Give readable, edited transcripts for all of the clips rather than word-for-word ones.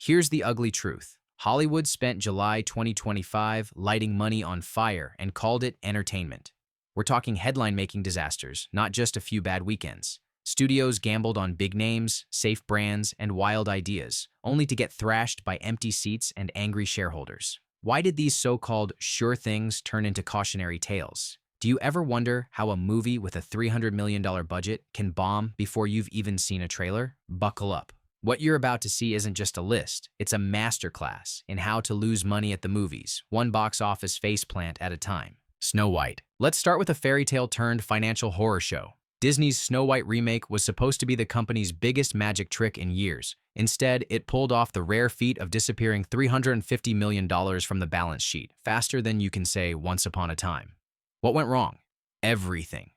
Here's the ugly truth. Hollywood spent July 2025 lighting money on fire and called it entertainment. We're talking headline-making disasters, not just a few bad weekends. Studios gambled on big names, safe brands, and wild ideas, only to get thrashed by empty seats and angry shareholders. Why did these so-called sure things turn into cautionary tales? Do you ever wonder how a movie with a $300 million budget can bomb before you've even seen a trailer? Buckle up. What you're about to see isn't just a list, it's a masterclass in how to lose money at the movies, one box office faceplant at a time. Snow White. Let's start with a fairy tale turned financial horror show. Disney's Snow White remake was supposed to be the company's biggest magic trick in years. Instead, it pulled off the rare feat of disappearing $350 million from the balance sheet, faster than you can say once upon a time. What went wrong? Everything.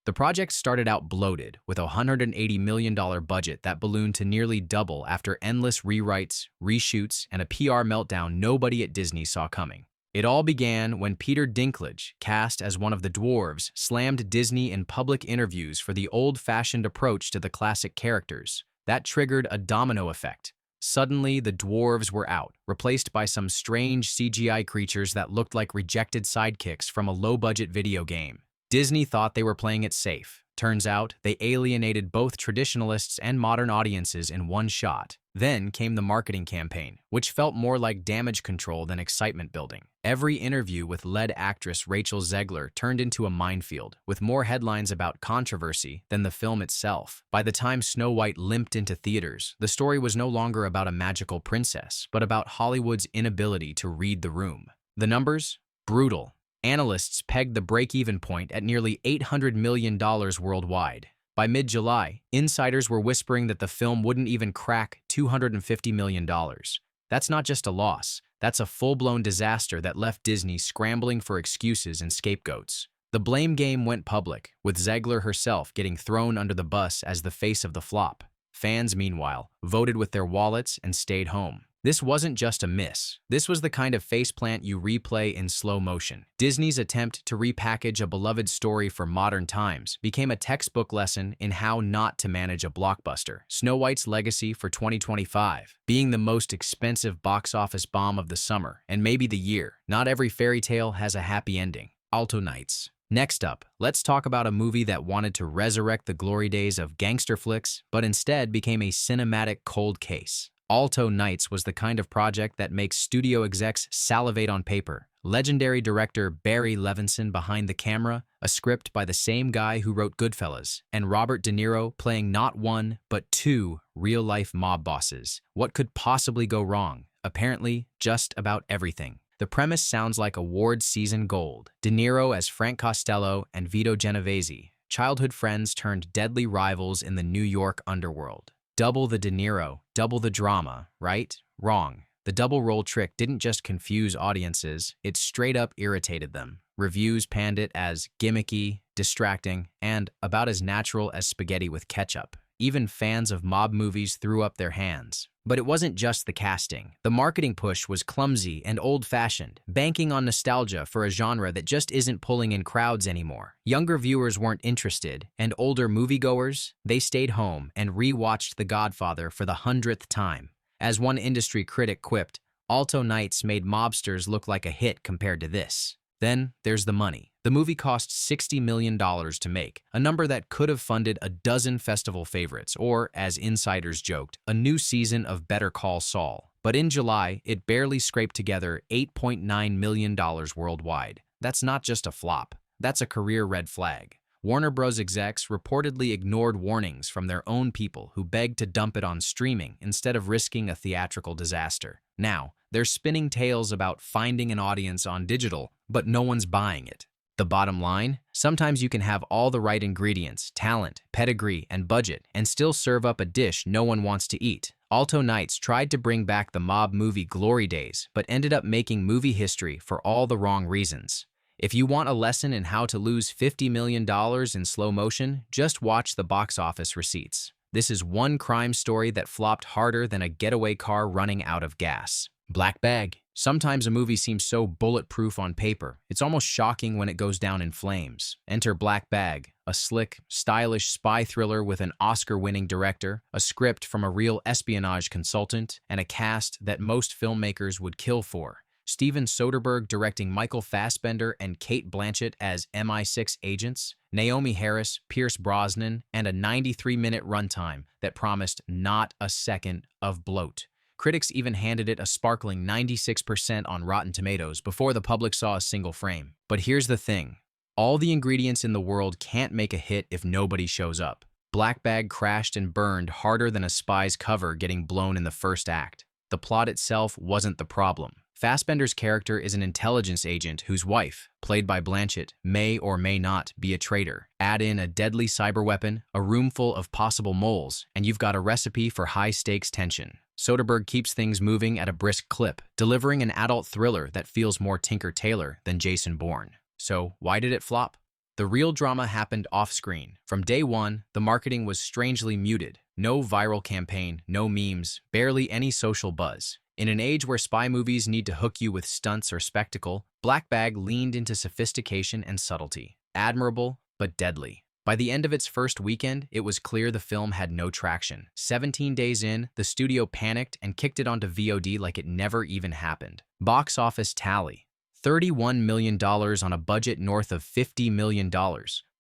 The project started out bloated, with a $180 million budget that ballooned to nearly double after endless rewrites, reshoots, and a PR meltdown nobody at Disney saw coming. It all began when Peter Dinklage, cast as one of the dwarves, slammed Disney in public interviews for the old-fashioned approach to the classic characters. That triggered a domino effect. Suddenly, the dwarves were out, replaced by some strange CGI creatures that looked like rejected sidekicks from a low-budget video game. Disney thought they were playing it safe. Turns out, they alienated both traditionalists and modern audiences in one shot. Then came the marketing campaign, which felt more like damage control than excitement building. Every interview with lead actress Rachel Zegler turned into a minefield, with more headlines about controversy than the film itself. By the time Snow White limped into theaters, the story was no longer about a magical princess, but about Hollywood's inability to read the room. The numbers? Brutal. Analysts pegged the break-even point at nearly $800 million worldwide. By mid-July, insiders were whispering that the film wouldn't even crack $250 million. That's not just a loss, that's a full-blown disaster that left Disney scrambling for excuses and scapegoats. The blame game went public, with Zegler herself getting thrown under the bus as the face of the flop. Fans, meanwhile, voted with their wallets and stayed home. This wasn't just a miss. This was the kind of faceplant you replay in slow motion. Disney's attempt to repackage a beloved story for modern times became a textbook lesson in how not to manage a blockbuster. Snow White's legacy for 2025, being the most expensive box office bomb of the summer, and maybe the year. Not every fairy tale has a happy ending. Alto Knights. Next up, let's talk about a movie that wanted to resurrect the glory days of gangster flicks, but instead became a cinematic cold case. Alto Knights was the kind of project that makes studio execs salivate on paper. Legendary director Barry Levinson behind the camera, a script by the same guy who wrote Goodfellas, and Robert De Niro playing not one, but two real-life mob bosses. What could possibly go wrong? Apparently, just about everything. The premise sounds like award-season gold. De Niro as Frank Costello and Vito Genovese, childhood friends turned deadly rivals in the New York underworld. Double the De Niro, double the drama, right? Wrong. The double role trick didn't just confuse audiences, it straight up irritated them. Reviews panned it as gimmicky, distracting, and about as natural as spaghetti with ketchup. Even fans of mob movies threw up their hands. But it wasn't just the casting. The marketing push was clumsy and old-fashioned, banking on nostalgia for a genre that just isn't pulling in crowds anymore. Younger viewers weren't interested, and older moviegoers, they stayed home and re-watched The Godfather for the 100th time. As one industry critic quipped, Alto Knights made mobsters look like a hit compared to this. Then there's the money. The movie cost $60 million to make, a number that could have funded a dozen festival favorites, or, as insiders joked, a new season of Better Call Saul. But in July, it barely scraped together $8.9 million worldwide. That's not just a flop. That's a career red flag. Warner Bros. Execs reportedly ignored warnings from their own people who begged to dump it on streaming instead of risking a theatrical disaster. Now, they're spinning tales about finding an audience on digital, but no one's buying it. The bottom line? Sometimes you can have all the right ingredients, talent, pedigree, and budget, and still serve up a dish no one wants to eat. Alto Knights tried to bring back the mob movie glory days, but ended up making movie history for all the wrong reasons. If you want a lesson in how to lose $50 million in slow motion, just watch the box office receipts. This is one crime story that flopped harder than a getaway car running out of gas. Black bag. Sometimes a movie seems so bulletproof on paper, it's almost shocking when it goes down in flames. Enter Black Bag, a slick, stylish spy thriller with an Oscar-winning director, a script from a real espionage consultant, and a cast that most filmmakers would kill for. Steven Soderbergh directing Michael Fassbender and Cate Blanchett as MI6 agents, Naomi Harris, Pierce Brosnan, and a 93-minute runtime that promised not a second of bloat. Critics even handed it a sparkling 96% on Rotten Tomatoes before the public saw a single frame. But here's the thing. All the ingredients in the world can't make a hit if nobody shows up. Black Bag crashed and burned harder than a spy's cover getting blown in the first act. The plot itself wasn't the problem. Fassbender's character is an intelligence agent whose wife, played by Blanchett, may or may not be a traitor. Add in a deadly cyber weapon, a room full of possible moles, and you've got a recipe for high-stakes tension. Soderbergh keeps things moving at a brisk clip, delivering an adult thriller that feels more Tinker Tailor than Jason Bourne. So, why did it flop? The real drama happened off-screen. From day one, the marketing was strangely muted. No viral campaign, no memes, barely any social buzz. In an age where spy movies need to hook you with stunts or spectacle, Black Bag leaned into sophistication and subtlety. Admirable, but deadly. By the end of its first weekend, it was clear the film had no traction. 17 days in, the studio panicked and kicked it onto VOD like it never even happened. Box office tally: $31 million on a budget north of $50 million,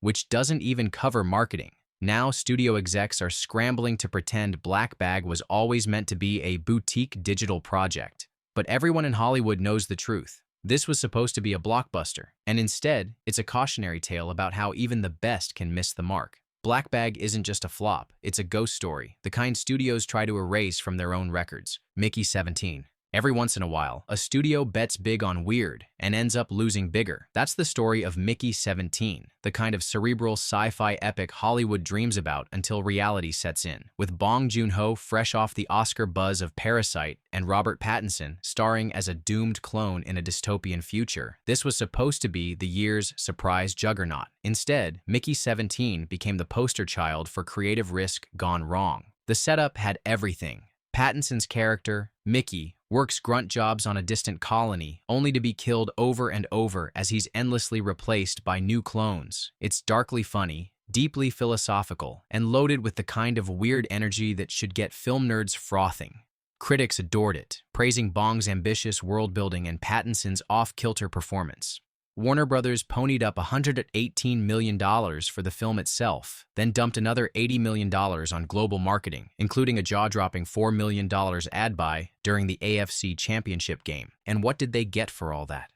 which doesn't even cover marketing. Now, studio execs are scrambling to pretend Black Bag was always meant to be a boutique digital project. But everyone in Hollywood knows the truth. This was supposed to be a blockbuster, and instead, it's a cautionary tale about how even the best can miss the mark. Black Bag isn't just a flop, it's a ghost story, the kind studios try to erase from their own records. Mickey 17. Every once in a while, a studio bets big on weird and ends up losing bigger. That's the story of Mickey 17, the kind of cerebral sci-fi epic Hollywood dreams about until reality sets in. With Bong Joon-ho fresh off the Oscar buzz of Parasite and Robert Pattinson starring as a doomed clone in a dystopian future, this was supposed to be the year's surprise juggernaut. Instead, Mickey 17 became the poster child for creative risk gone wrong. The setup had everything. Pattinson's character, Mickey, works grunt jobs on a distant colony, only to be killed over and over as he's endlessly replaced by new clones. It's darkly funny, deeply philosophical, and loaded with the kind of weird energy that should get film nerds frothing. Critics adored it, praising Bong's ambitious world-building and Pattinson's off-kilter performance. Warner Brothers ponied up $118 million for the film itself, then dumped another $80 million on global marketing, including a jaw-dropping $4 million ad buy during the AFC Championship game. And what did they get for all that?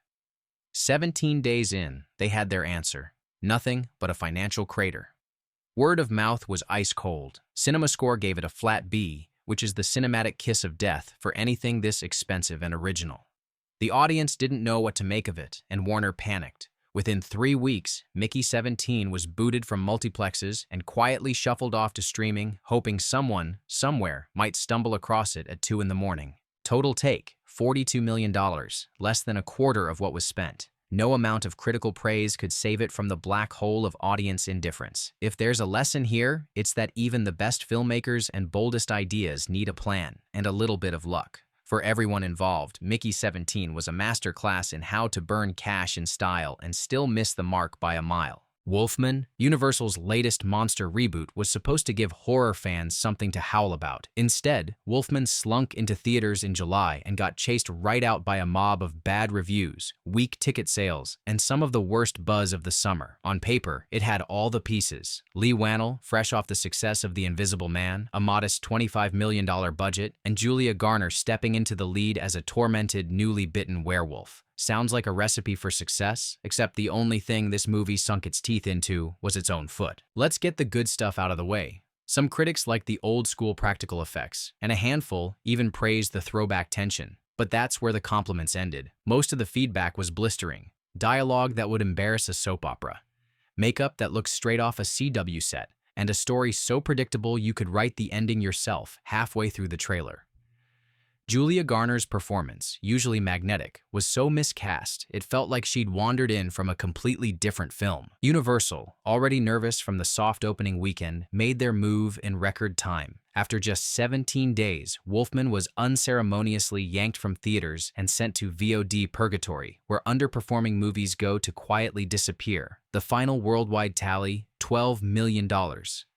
17 days in, they had their answer. Nothing but a financial crater. Word of mouth was ice cold. CinemaScore gave it a flat B, which is the cinematic kiss of death for anything this expensive and original. The audience didn't know what to make of it, and Warner panicked. Within 3 weeks, Mickey 17 was booted from multiplexes and quietly shuffled off to streaming, hoping someone, somewhere, might stumble across it at 2 in the morning. Total take, $42 million, less than a quarter of what was spent. No amount of critical praise could save it from the black hole of audience indifference. If there's a lesson here, it's that even the best filmmakers and boldest ideas need a plan and a little bit of luck. For everyone involved, Mickey 17 was a masterclass in how to burn cash in style and still miss the mark by a mile. Wolfman, Universal's latest monster reboot, was supposed to give horror fans something to howl about. Instead, Wolfman slunk into theaters in July and got chased right out by a mob of bad reviews, weak ticket sales, and some of the worst buzz of the summer. On paper, it had all the pieces. Lee Wannell, fresh off the success of The Invisible Man, a modest $25 million budget, and Julia Garner stepping into the lead as a tormented, newly bitten werewolf. Sounds like a recipe for success, except the only thing this movie sunk its teeth into was its own foot. Let's get the good stuff out of the way. Some critics liked the old-school practical effects, and a handful even praised the throwback tension. But that's where the compliments ended. Most of the feedback was blistering. Dialogue that would embarrass a soap opera. Makeup that looked straight off a CW set, and a story so predictable you could write the ending yourself halfway through the trailer. Julia Garner's performance, usually magnetic, was so miscast it felt like she'd wandered in from a completely different film. Universal, already nervous from the soft opening weekend, made their move in record time. After just 17 days, Wolfman was unceremoniously yanked from theaters and sent to VOD purgatory, where underperforming movies go to quietly disappear. The final worldwide tally, $12 million.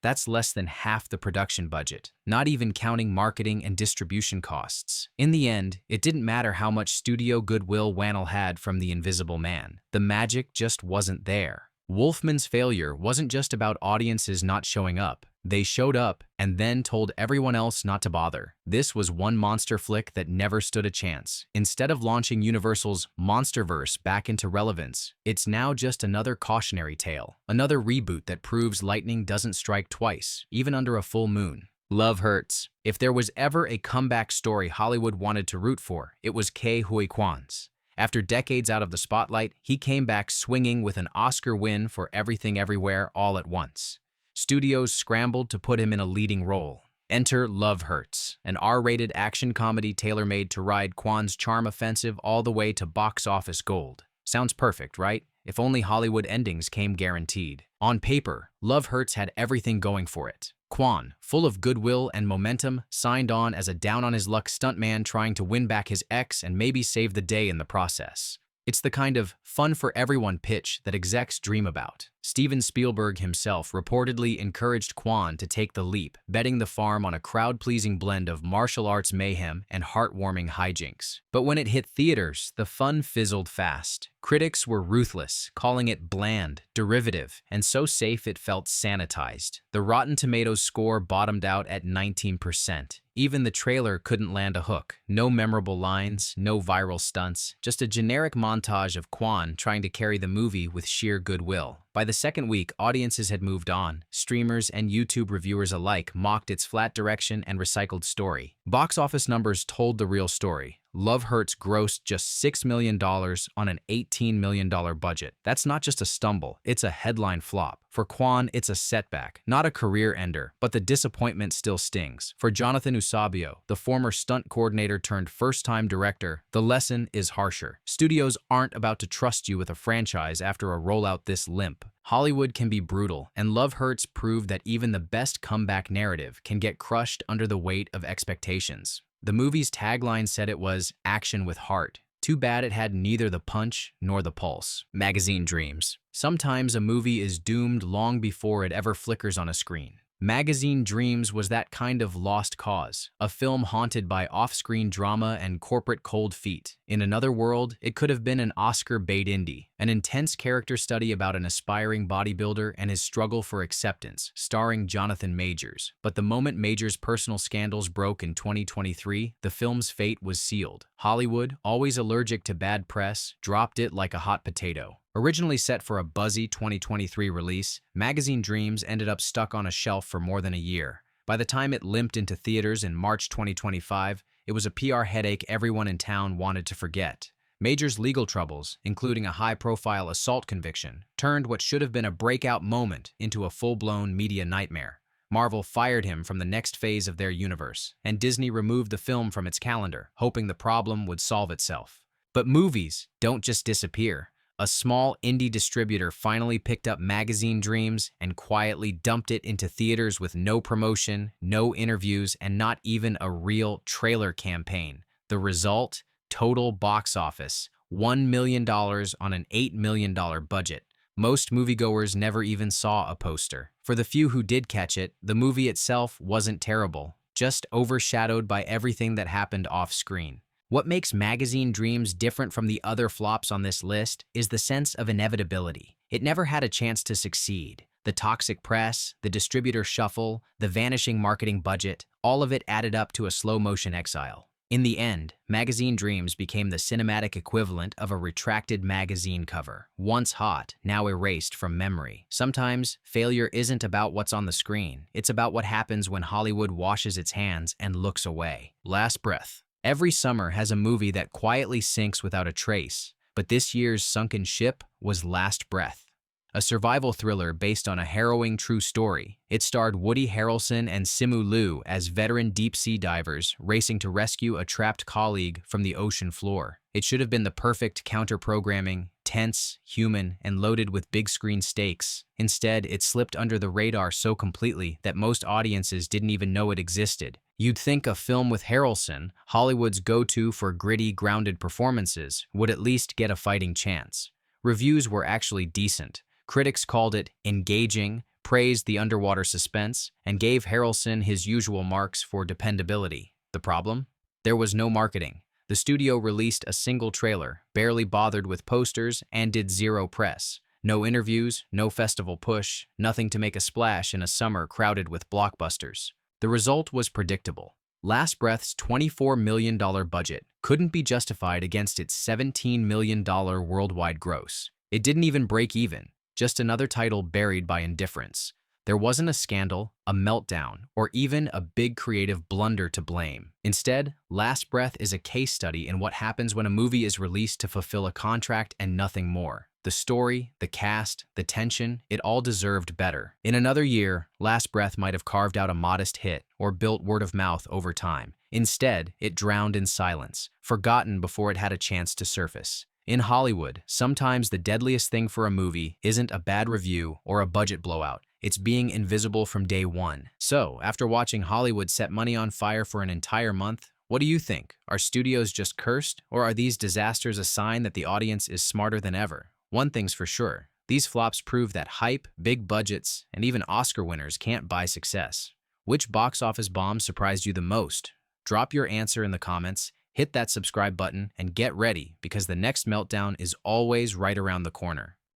That's less than half the production budget, not even counting marketing and distribution costs. In the end, it didn't matter how much studio goodwill Whannell had from The Invisible Man. The magic just wasn't there. Wolfman's failure wasn't just about audiences not showing up. They showed up and then told everyone else not to bother. This was one monster flick that never stood a chance. Instead of launching Universal's Monsterverse back into relevance, it's now just another cautionary tale, another reboot that proves lightning doesn't strike twice, even under a full moon. Love hurts. If there was ever a comeback story Hollywood wanted to root for, it was Ke Huy Quan's. After decades out of the spotlight, he came back swinging with an Oscar win for Everything Everywhere All at Once. Studios scrambled to put him in a leading role. Enter Love Hurts, an R-rated action comedy tailor-made to ride Quan's charm offensive all the way to box office gold. Sounds perfect, right? If only Hollywood endings came guaranteed. On paper, Love Hurts had everything going for it. Quan, full of goodwill and momentum, signed on as a down-on-his-luck stuntman trying to win back his ex and maybe save the day in the process. It's the kind of fun-for-everyone pitch that execs dream about. Steven Spielberg himself reportedly encouraged Quan to take the leap, betting the farm on a crowd-pleasing blend of martial arts mayhem and heartwarming hijinks. But when it hit theaters, the fun fizzled fast. Critics were ruthless, calling it bland, derivative, and so safe it felt sanitized. The Rotten Tomatoes score bottomed out at 19%. Even the trailer couldn't land a hook. No memorable lines, no viral stunts, just a generic montage of Quan trying to carry the movie with sheer goodwill. By the second week, audiences had moved on. Streamers and YouTube reviewers alike mocked its flat direction and recycled story. Box office numbers told the real story. Love Hurts grossed just $6 million on an $18 million budget. That's not just a stumble, it's a headline flop. For Quan, it's a setback, not a career ender, but the disappointment still stings. For Jonathan Eusebio, the former stunt coordinator turned first-time director, the lesson is harsher. Studios aren't about to trust you with a franchise after a rollout this limp. Hollywood can be brutal, and Love Hurts proved that even the best comeback narrative can get crushed under the weight of expectations. The movie's tagline said it was action with heart. Too bad it had neither the punch nor the pulse. Magazine dreams. Sometimes a movie is doomed long before it ever flickers on a screen. Magazine Dreams was that kind of lost cause, a film haunted by off-screen drama and corporate cold feet. In another world, it could have been an Oscar-bait indie, an intense character study about an aspiring bodybuilder and his struggle for acceptance, starring Jonathan Majors. But the moment Majors' personal scandals broke in 2023, the film's fate was sealed. Hollywood, always allergic to bad press, dropped it like a hot potato. Originally set for a buzzy 2023 release, Magazine Dreams ended up stuck on a shelf for more than a year. By the time it limped into theaters in March 2025, it was a PR headache everyone in town wanted to forget. Major's legal troubles, including a high-profile assault conviction, turned what should have been a breakout moment into a full-blown media nightmare. Marvel fired him from the next phase of their universe, and Disney removed the film from its calendar, hoping the problem would solve itself. But movies don't just disappear. A small indie distributor finally picked up Magazine Dreams and quietly dumped it into theaters with no promotion, no interviews, and not even a real trailer campaign. The result? Total box office, $1 million on an $8 million budget. Most moviegoers never even saw a poster. For the few who did catch it, the movie itself wasn't terrible, just overshadowed by everything that happened off-screen. What makes Magazine Dreams different from the other flops on this list is the sense of inevitability. It never had a chance to succeed. The toxic press, the distributor shuffle, the vanishing marketing budget, all of it added up to a slow-motion exile. In the end, Magazine Dreams became the cinematic equivalent of a retracted magazine cover, once hot, now erased from memory. Sometimes, failure isn't about what's on the screen. It's about what happens when Hollywood washes its hands and looks away. Last breath. Every summer has a movie that quietly sinks without a trace, but this year's sunken ship was Last Breath, a survival thriller based on a harrowing true story. It starred Woody Harrelson and Simu Liu as veteran deep-sea divers racing to rescue a trapped colleague from the ocean floor. It should have been the perfect counter-programming, tense, human, and loaded with big-screen stakes. Instead, it slipped under the radar so completely that most audiences didn't even know it existed. You'd think a film with Harrelson, Hollywood's go-to for gritty, grounded performances, would at least get a fighting chance. Reviews were actually decent. Critics called it engaging, praised the underwater suspense, and gave Harrelson his usual marks for dependability. The problem? There was no marketing. The studio released a single trailer, barely bothered with posters, and did zero press. No interviews, no festival push, nothing to make a splash in a summer crowded with blockbusters. The result was predictable. Last Breath's $24 million budget couldn't be justified against its $17 million worldwide gross. It didn't even break even, just another title buried by indifference. There wasn't a scandal, a meltdown, or even a big creative blunder to blame. Instead, Last Breath is a case study in what happens when a movie is released to fulfill a contract and nothing more. The story, the cast, the tension, it all deserved better. In another year, Last Breath might have carved out a modest hit or built word of mouth over time. Instead, it drowned in silence, forgotten before it had a chance to surface. In Hollywood, sometimes the deadliest thing for a movie isn't a bad review or a budget blowout. It's being invisible from day one. So, after watching Hollywood set money on fire for an entire month, what do you think? Are studios just cursed, or are these disasters a sign that the audience is smarter than ever? One thing's for sure, these flops prove that hype, big budgets, and even Oscar winners can't buy success. Which box office bomb surprised you the most? Drop your answer in the comments, hit that subscribe button, and get ready because the next meltdown is always right around the corner.